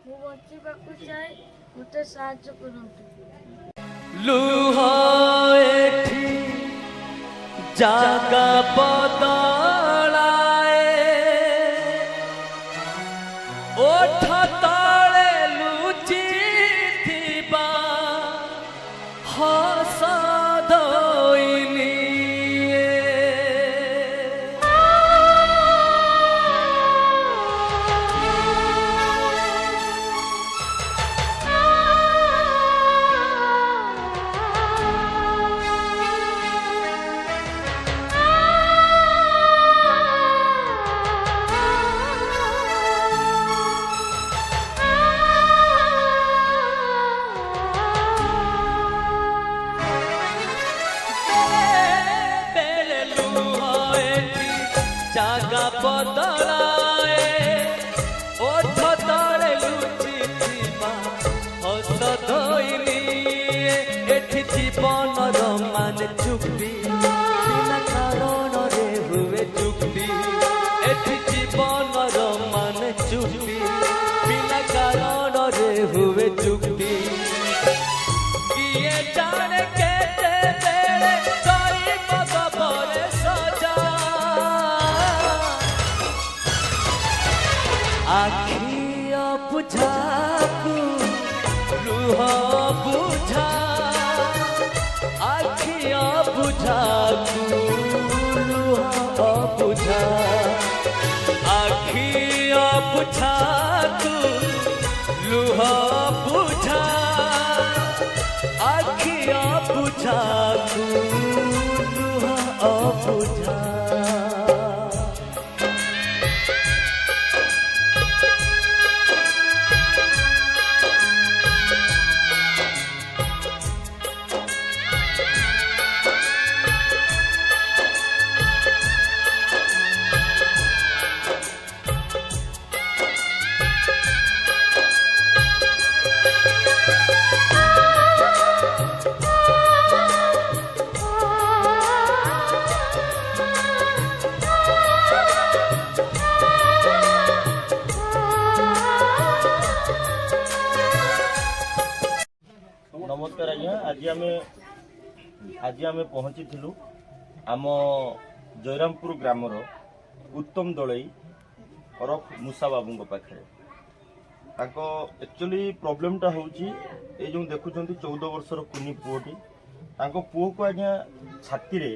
ମୁଁ ବଞ୍ଚିବାକୁ ଚାହେଁ, ମୋତେ ସାହାଯ୍ୟ କରନ୍ତୁ। ଲୁହ ଏଠି ଜାଗା ବଦଳାଏ, ଓଠ ତଳେ ଲୁଚିଥିବା ହସ ଧୋଇଲି। জাগা বদলাଏ, ওঠ তଳେ ଲୁଚିଥିବା ହସ ଧୋଇଲି। ଏଠି ଜୀବନର ମାନେ ଚୁକ୍ତି, ବିନା କାରଣରେ ହୁଏ ଚୁକ୍ତି। ଏଠି ଜୀବନର ମାନେ ଚୁକ୍ତି, ବିନା କାରଣରେ ହୁଏ ଚୁକ୍ତି। କିଏ ଜାଣେ କେତେବେଳେ କରିବ ଗପରେ ସଜା। ଆଖି ଅବୁଝାକୁ ଲୁହ ବୁଝା, ଆଖି ଅବୁଝାକୁ ଲୁହ ବୁଝା, ଆଖି ଅବୁଝାକୁ ଲୁହ ବୁଝା, ଆଖି ଅବୁଝାକୁ ଲୁହ ବୁଝା। नमस्कार आज्ञा। आज आम पहुँची आम जयरामपुर ग्रामर उत्तम दलई ओरफ मूसा बाबू पाखे। एक्चुअली प्रोब्लेमटा हूँ ये जो देखुं 14 वर्षर कुनी पुओटी पुओ को आज्ञा छाती रे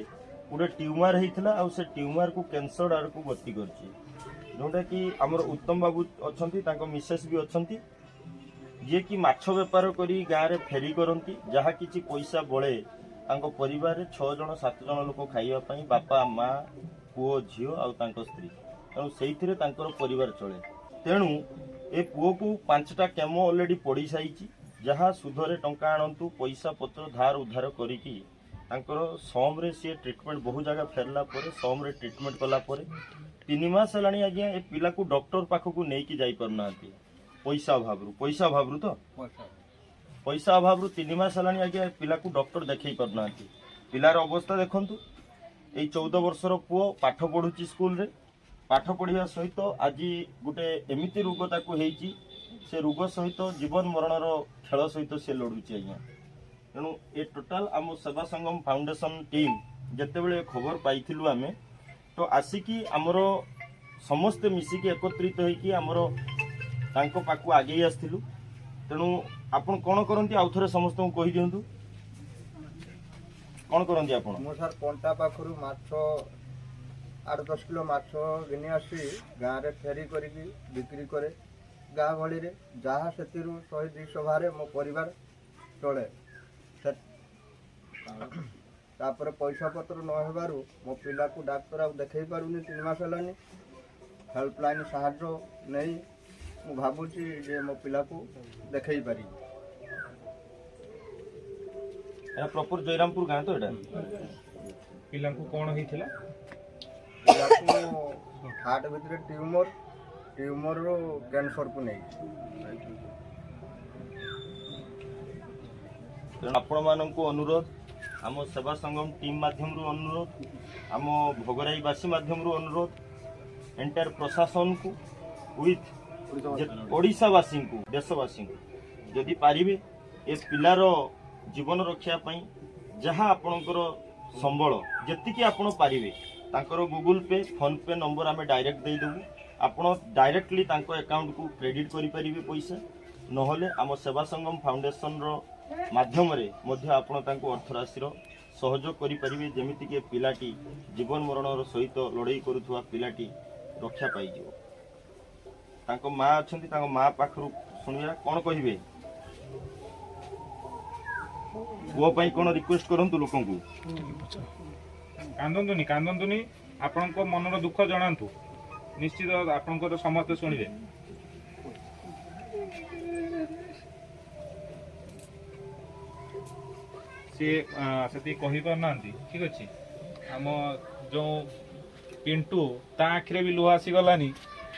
गोटे ट्यूमर होता आ से ट्यूमर को कैंसर आड़ को गति करोटा कि आमर उत्तम बाबू अच्छा मिसेस भी अच्छा जी कि माछ बेपार करी गाँव में फेरी करती जहाँ किसी पैसा बड़े परिवार 6 जन 7 जन लोक खाइबापी बापा माँ पुओ झील आउ स्त्री तेणु से परिवार चले। तेणु ए पुओ को 5टा केमो ऑलरेडी पड़ सारी जहाँ सुधरे टंका आणतु पैसा पत्र धार उधार करिकी समरे सी ट्रिटमेंट बहुत जगह फेरला समरे ट्रिटमेंट कला 3 मास है आज्ञा ए पिला को डॉक्टर पाखक नहीं जाई पारना पैसा अभाव तो पैसा अभाव 3 मास है आज्ञा पिला को डॉक्टर देखई पारना पिलार अवस्था देखु ये 14 वर्षर पुओ पाठ पढ़ुची स्कूल रे पाठ पढ़िया सहित आज गोटे एमती रोग ताकू हेची से रोग सहित जीवन मरणर खेल सहित से लड़ुची आज्ञा। तेणु ए टोटाल आम सेवा संगम फाउंडेशन टीम जितेबले खबर पाइलु आमे तो आसिकी आमर समस्ते मिसिकी एकत्रित होइकी आमर तांको पाकू आगे आसथिलु। तेणु आपण कोन करंती आउ थरे समस्त को कहि दियंतु कोन करंती आपण? मो सर पंटा पाखरु माछ 8-10 किलो माछ घिनी आसी गाँव में फेरी करिकी बिक्री करे गाँ गहली रे जहाँ से 100-200 बारे मो परिवार चले। तापर पैसा पत्र न हेबारु मो पिला को डाक्टर आ देखई पारुनी 3 मास हलानी हेल्पलाइन साहाय्य नहीं मु भाबुची जे मो पिला को देखई पारी। एरा प्रॉपर जयरामपुर गाँ तो एटा पिला को कोन होइथिला? पिला को हार्ट भीतर ट्यूमर रो कैंसर को नहीं। आपण मानक अनुरोध आम सेवा संगम टीम माध्यम अनुरोध आम भोगराईवासी माध्यम अनुरोध एंटायर प्रशासन को विथ ओडिशावासी को देशवासी को जदि पारिबे ए पिलार जीवन रक्षा पाई जहाँ आपणकर संबल जेतिकी आपण पारिबे तांकर गूगल पे फोन पे नंबर आमे डायरेक्ट दे देबू आपण डायरेक्टली तांको अकाउंट को क्रेडिट करि परिबे पैसा नहले आम सेवा संगम फाउंडेशन रो माध्यम रे मध्य आपण तांको अर्थराशि रो सहयोग करि परिबे जेमिति के पिलाटी जीवन मरण रो सहित लड़ाई करूथुवा पिलाटी रक्षा पाई जिवो तांको मां अछंती तांको मां पाखरु सुनिया कोन कहिबे वो पाई कोन रिक्वेस्ट करंतु लोकन को कांदंतुनी आपनको मनर दुख जणांतु निश्चित आपनको तो समस्त सुनिबे से कही पार ना ठीक अच्छे आम जो पिंटू ता आखिरे भी लुह आसी गलानी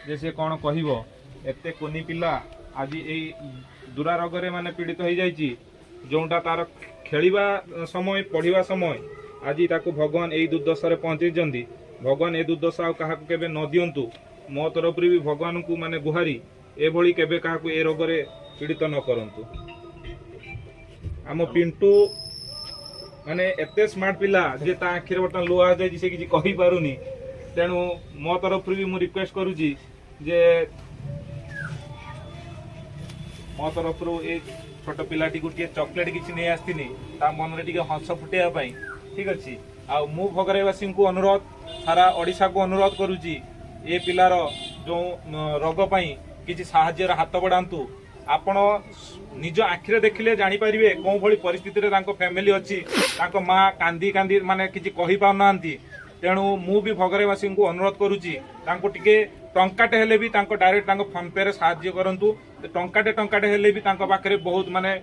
जे से कौन कहब एते कुनी पिला आज यही दुरारोगरे माने पीड़ित हो जाइए जोटा तार खेलिबा समय पढ़िबा समय आज ताको भगवान यही दुर्दशा पहुँचे भगवान ए दुर्दशा आ क्या केबे न दियंतु मो तरफ भी भगवान को माने गुहारी एभली केबे क्या ए रोगरे पीड़ित न करंतु आम पिंटू माने एते स्मार्ट पिला जे ता आखिर बर्तमान लुह आ जाए से किसी कहि पारुनी तेणु मो तरफ भी मु रिक्वेस्ट करूची जे मो तरफ ए छोट पिलाटी को चॉकलेट किसी नहीं आसतीनी ता मन रे टिके हंस फुटेया पाई ठीक अच्छे आ मु भगरेवासी को अनुरोध सारा ओडिशा को अनुरोध करूची ए पिलार जो रोग पाई किसी साहाय्यर हाथ बढ़ातु आपण निज आखिरे देखिले जानी परिबे कोन भली परिस्थिति रे तांको फैमिली अछि तांको मां कांदी कांदी माने किछि कहि पाउ नांती तेणु मु भी भगरेवासी को अनुरोध करूची तांको टिके टंकाटे हेले भी तांको डायरेक्ट तांको फोन पे रे साहाय्य करंतु टंकाटे हेले भी तांको पाखरे बहुत माने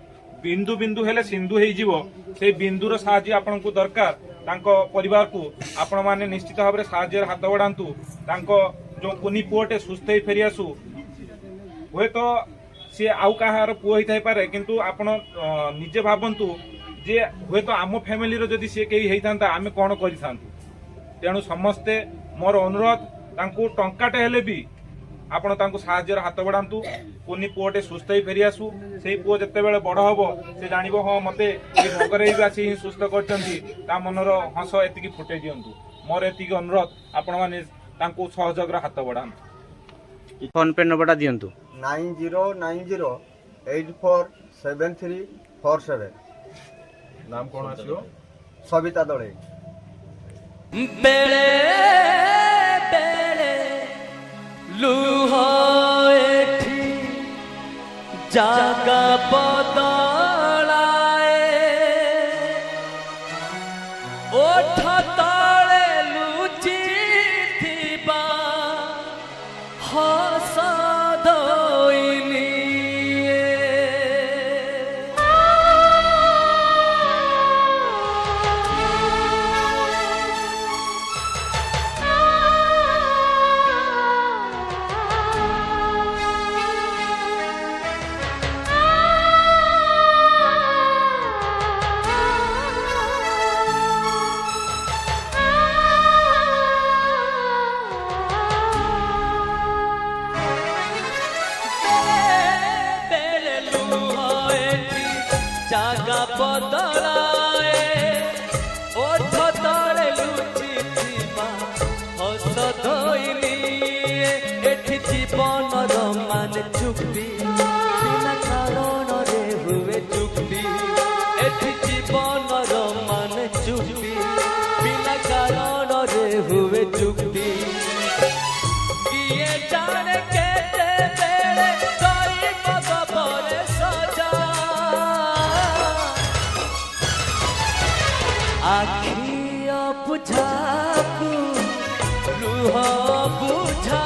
बिंदु बिंदु हेले सिंधु हेई जीवो से बिंदुर साहाय्य आपन को दरकार तांको परिवार को आपण माने निश्चित भाबरे साहाय्य हाथ बढ़ांतु तांको जो कुनी पुओटे सुस्थ हे फेरि आसु होय तो सी आउ कहार पुओ होई थाई पारे किंतु आपण निजे भाबंतु जे होय तो आम फैमिली रो जदी से केही हेइथांता आमे कोन करिथांतु तेणु समस्ते मोर अनुरोध तांको टंकाटे हेले भी आपण तांको साहाय्यर हाथ बढ़ांतु कुनी पुओटे सुस्थ ही फेरि आसु सेही पुओ जते बेले बड़ हबो से जानिबो ह मते ए भगरे भी आसी सुस्थ करचंती ता मनर हंस एतिकी फुटे दियंतु मोर एतिकी अनुरोध आपण माने तांको सहयोग रा हाथ बढ़ांतु फोन पे नंबरटा दियंतु 9090847347 नाम कोन आसियो सविता दळे बेले बेले लुह एठी जागा बदलाए ओठ तले लुचि थिबा हस दइली जागा बदलाए ओठ तले लुचि थिबा हस दइली एठी जीवन मान चुक्ति बिना कारण रे हुए चुक्ति एठी जीवन मान चुक्ति बिना कारण रे हुए चुक्ति किए जाने केते बेले कई बगबरे सजा आखिया बुझाकू लुह बुझा